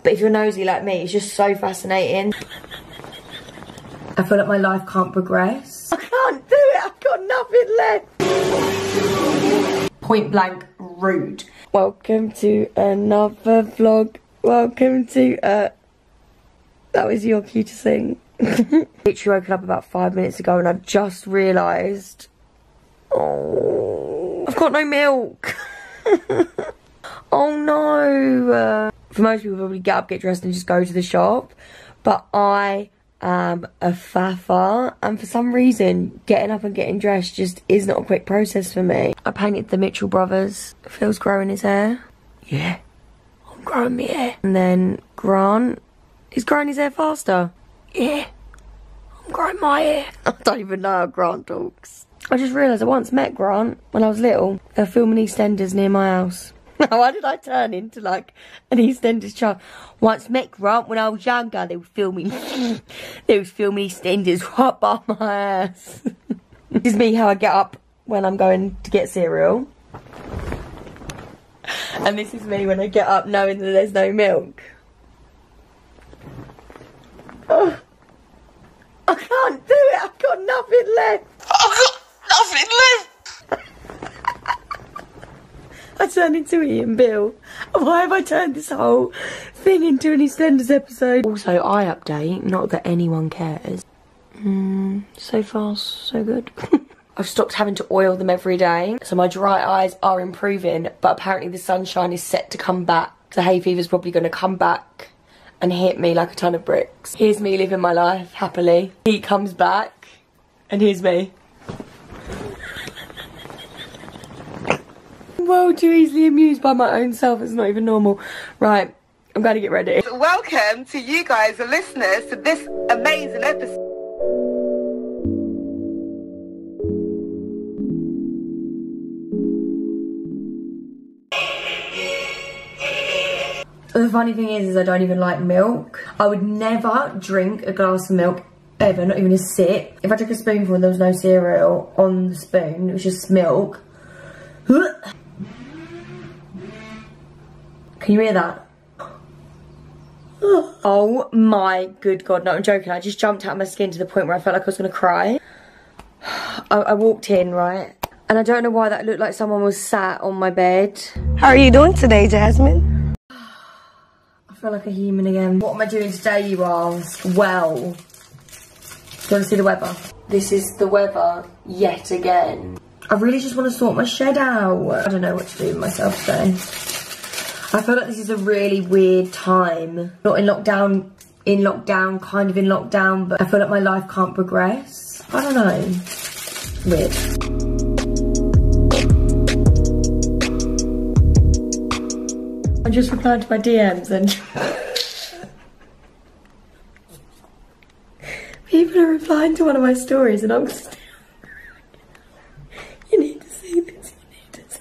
But if you're nosy like me, it's just so fascinating. I feel like my life can't progress. I can't do it, I've got nothing left. Point blank rude. Welcome to another vlog. Welcome to, that was your cue to sing. Literally woken up about 5 minutes ago and I've just realised, oh, I've got no milk. Oh no. For most people probably get up, get dressed and just go to the shop. But I am a faffer, and for some reason getting up and getting dressed just is not a quick process for me. I painted the Mitchell brothers. Phil's growing his hair. Yeah, I'm growing my hair. And then Grant is growing his hair faster. Yeah, I'm growing my hair. I don't even know how Grant talks. I just realised I once met Grant when I was little. They were filming EastEnders near my house. Why did I turn into like an EastEnders child? Once met Grant when I was younger. They were filming EastEnders right by my ass. This is me how I get up when I'm going to get cereal. And this is me when I get up knowing that there's no milk. Oh, I can't do it. I've got nothing left. I've got nothing left. I turned into Ian Bill. Why have I turned this whole thing into an EastEnders episode? Also, eye update, not that anyone cares. So far, so good. I've stopped having to oil them every day, so my dry eyes are improving, but apparently the sunshine is set to come back. So hay fever's probably going to come back and hit me like a ton of bricks. Here's me living my life happily. He comes back, and here's me. Well, too easily amused by my own self. It's not even normal. Right, I'm going to get ready. Welcome to you guys, the listeners, to this amazing episode. The funny thing is I don't even like milk. I would never drink a glass of milk ever, not even a sip. If I took a spoonful and there was no cereal on the spoon, it was just milk. Can you hear that? Oh my good God, no, I'm joking. I just jumped out of my skin to the point where I felt like I was gonna cry. I walked in, right? And I don't know why that looked like someone was sat on my bed. How are you doing today, Jasmine? I feel like a human again. What am I doing today, you ask? Well, do you want to see the weather? This is the weather yet again. I really just want to sort my shed out. I don't know what to do with myself today. I feel like this is a really weird time. Not in lockdown, kind of in lockdown, but I feel like my life can't progress. I don't know. Weird. I just replied to my DMs and people are replying to one of my stories and I'm still... You need to see this, you need to see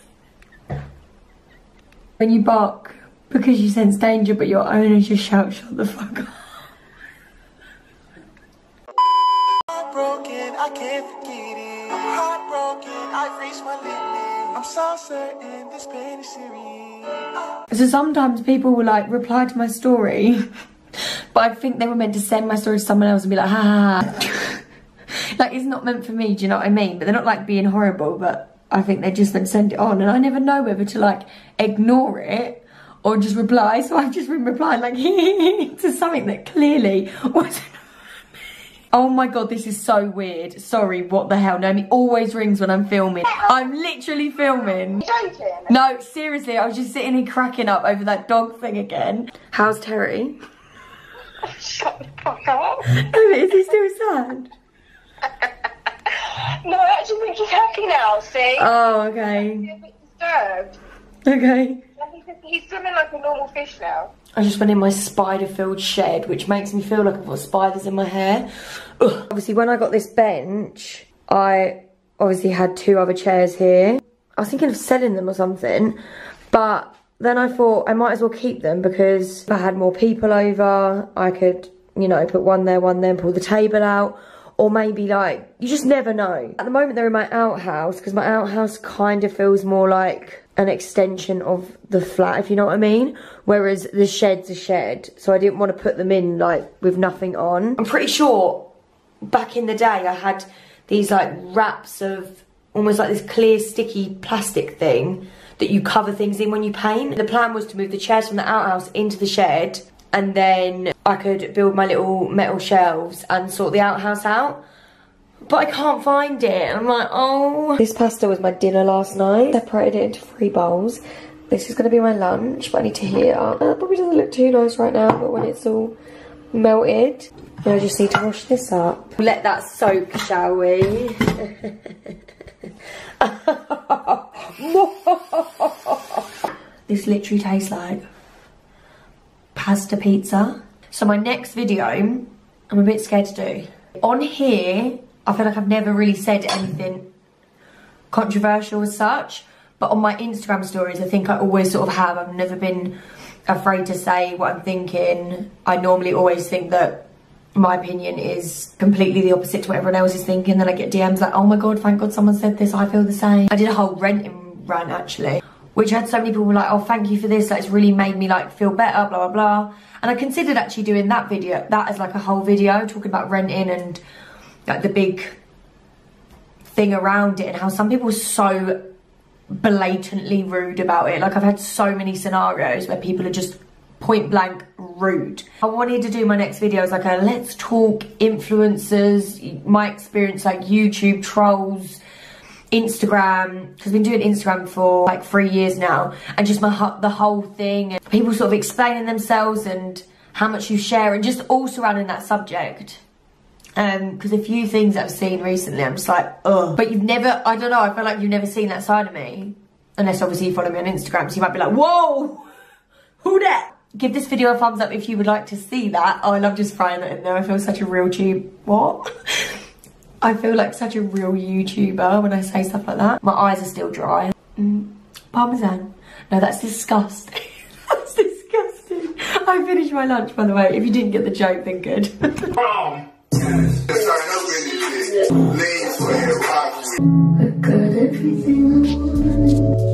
this. When you bark because you sense danger but your owner just shouts, shut the fuck up. Heartbroken, I can't forget it. I'm heartbroken, I've reached my limit. I'm so certain this pain is serious. So sometimes people will like reply to my story but I think they were meant to send my story to someone else and be like, ha ha ha. Like, it's not meant for me, do you know what I mean? But they're not like being horrible, but I think they're just meant to send it on. And I never know whether to like ignore it or just reply. So I've just been replying like to something that clearly wasn't. Oh my God, this is so weird. Sorry, what the hell? Naomi always rings when I'm filming. I'm literally filming. You're joking? No, seriously, I was just sitting here cracking up over that dog thing again. How's Terry? Shut the fuck up. Oh, is he still sad? No, I actually think he's happy now, see? Oh, okay. He's a bit disturbed. Okay. He's swimming like a normal fish now. I just went in my spider-filled shed, which makes me feel like I've got spiders in my hair. Ugh. Obviously, when I got this bench, I obviously had 2 other chairs here. I was thinking of selling them or something, but then I thought I might as well keep them because if I had more people over, I could, you know, put one there, and pull the table out. or maybe like, you just never know. At the moment they're in my outhouse, because my outhouse kind of feels more like an extension of the flat, if you know what I mean, whereas the shed's a shed, so I didn't want to put them in like with nothing on. I'm pretty sure back in the day I had these like wraps of almost like this clear sticky plastic thing that you cover things in when you paint. The plan was to move the chairs from the outhouse into the shed, and then I could build my little metal shelves and sort the outhouse out. But I can't find it. I'm like, oh. This pasta was my dinner last night. Separated it into 3 bowls. This is going to be my lunch, but I need to heat it up. It probably doesn't look too nice right now, but when it's all melted, I just need to wash this up. Let that soak, shall we? This literally tastes like pasta pizza. So my next video, I'm a bit scared to do. On here, I feel like I've never really said anything controversial as such, but on my Instagram stories, I think I always sort of have. I've never been afraid to say what I'm thinking. I normally always think that my opinion is completely the opposite to what everyone else is thinking. Then I get DMs like, oh my god, thank god someone said this, I feel the same. I did a whole renting rant actually, which had so many people like, oh thank you for this, like, it's really made me like feel better, blah blah blah. And I considered actually doing that as like a whole video talking about renting and like the big thing around it, and how some people were so blatantly rude about it. Like, I've had so many scenarios where people are just point blank rude. I wanted to do my next video as like a let's talk influencers, my experience, like YouTube trolls, Instagram, because I've been doing Instagram for like 3 years now, and just the whole thing, and people sort of explaining themselves and how much you share, and just all surrounding that subject. Because a few things that I've seen recently, I'm just like, ugh. But you've never, I don't know, I feel like you've never seen that side of me. Unless obviously you follow me on Instagram, so you might be like, whoa, who that? Give this video a thumbs up if you would like to see that. Oh, I love just throwing that in there. I feel such a real what? I feel like such a real YouTuber when I say stuff like that. My eyes are still dry. Parmesan. No, that's disgusting. That's disgusting. I finished my lunch, by the way. If you didn't get the joke, then good. I got everything I wanted.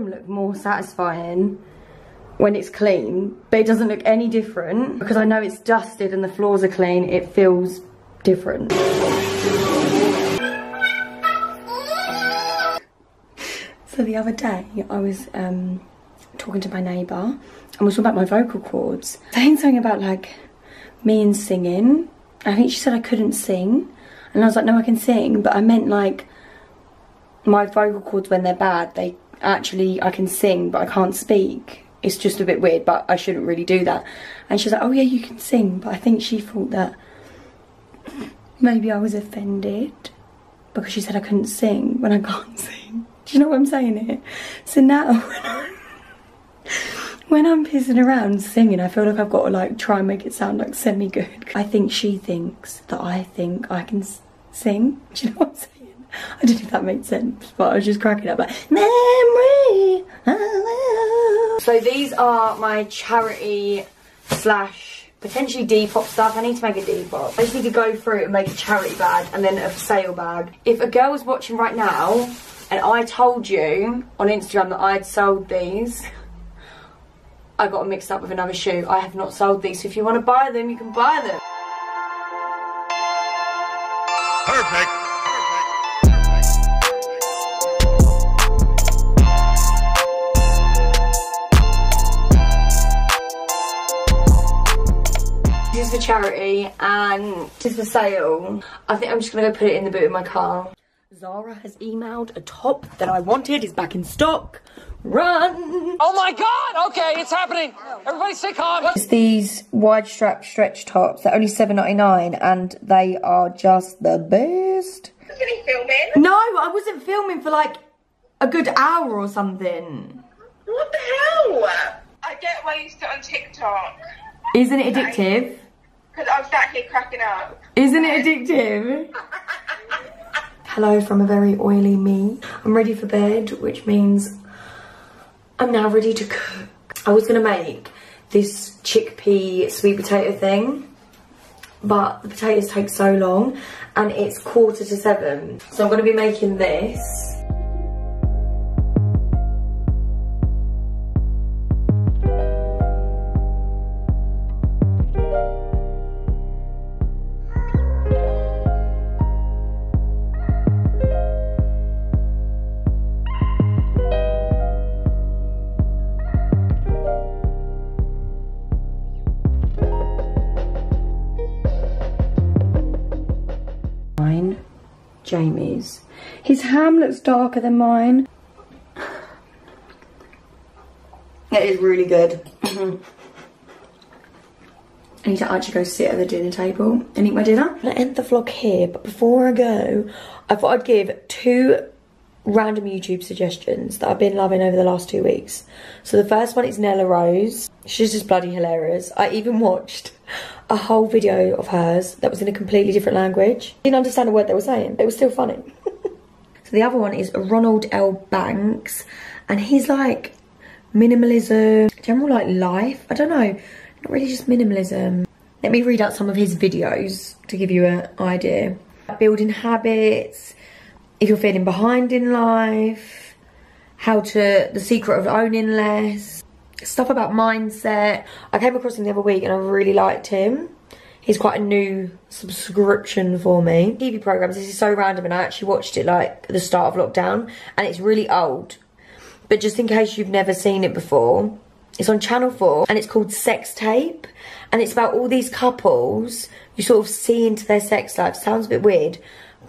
Look more satisfying when it's clean, but it doesn't look any different because I know it's dusted and the floors are clean. It feels different. So the other day I was talking to my neighbour and we were talking about my vocal cords, saying something about like me and singing. I think she said I couldn't sing, and I was like, no, I can sing, but I meant like my vocal cords, when they're bad, I can sing, but I can't speak. It's just a bit weird, but I shouldn't really do that. And she's like, oh yeah, you can sing. But I think she thought that maybe I was offended because she said I couldn't sing when I can't sing. Do you know what I'm saying here? So now when I'm pissing around singing, I feel like I've got to like try and make it sound like semi-good. I think she thinks that I think I can sing. Do you know what I'm saying? I don't know if that made sense, but I was just cracking up like, memory. So these are my charity slash potentially Depop stuff. I need to make a Depop. I just need to go through and make a charity bag and then a sale bag. If a girl was watching right now and I told you on Instagram that I'd sold these, I got them mixed up with another shoe. I have not sold these, so if you want to buy them, you can buy them. Perfect. This is for charity and this is for sale. I think I'm just gonna go put it in the boot of my car. Zara has emailed a top that I wanted, is back in stock. Run! Oh my god! Okay, it's happening. Everybody stay calm. It's these wide strap stretch tops. They're only $7.99 and they are just the best. wasn't he filming? No, I wasn't filming for like a good hour or something. What the hell? I get why you sit on TikTok. Isn't it addictive? Because I'm sat here cracking up. Isn't it addictive? Hello from a very oily me. I'm ready for bed, which means I'm now ready to cook. I was gonna make this chickpea sweet potato thing, but the potatoes take so long and it's 6:45. So I'm gonna be making this. Jamie's. His ham looks darker than mine. It is really good. I need to actually go sit at the dinner table and eat my dinner. I'm gonna end the vlog here, but before I go, I thought I'd give 2 random YouTube suggestions that I've been loving over the last 2 weeks. So the first one is Nella Rose. She's just bloody hilarious. I even watched a whole video of hers that was in a completely different language. Didn't understand a word they were saying, but it was still funny. So the other one is Ronald L. Banks, and he's like minimalism, general like life, I don't know, not really just minimalism. Let me read out some of his videos to give you an idea. Building habits, if you're feeling behind in life, the secret of owning less, stuff about mindset. I came across him the other week and I really liked him. He's quite a new subscription for me. TV programs, this is so random, and I actually watched it like at the start of lockdown, and it's really old. But just in case you've never seen it before, it's on Channel 4 and it's called Sex Tape, and it's about all these couples you sort of see into their sex life. Sounds a bit weird,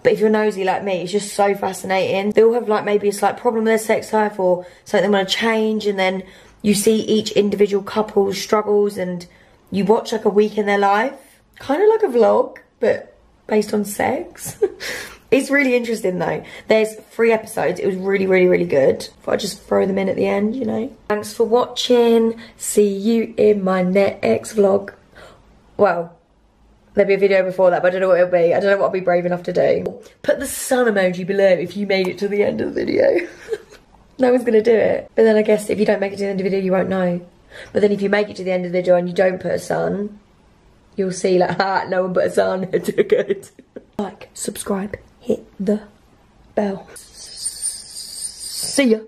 but if you're nosy like me, it's just so fascinating. They all have like maybe a slight problem with their sex life or something they want to change, and then you see each individual couple's struggles and you watch like a week in their life. Kind of like a vlog, but based on sex. It's really interesting though. There's 3 episodes. It was really, really, really good. Thought I'd just throw them in at the end, you know. Thanks for watching. See you in my next vlog. Well, there'll be a video before that, but I don't know what it'll be. I don't know what I'll be brave enough to do. Put the sun emoji below if you made it to the end of the video. No one's gonna do it. But then I guess if you don't make it to the end of the video, you won't know. But then if you make it to the end of the video and you don't put a sun, you'll see like, ha, no one put a sun. It's good. Like, subscribe, hit the bell. See ya.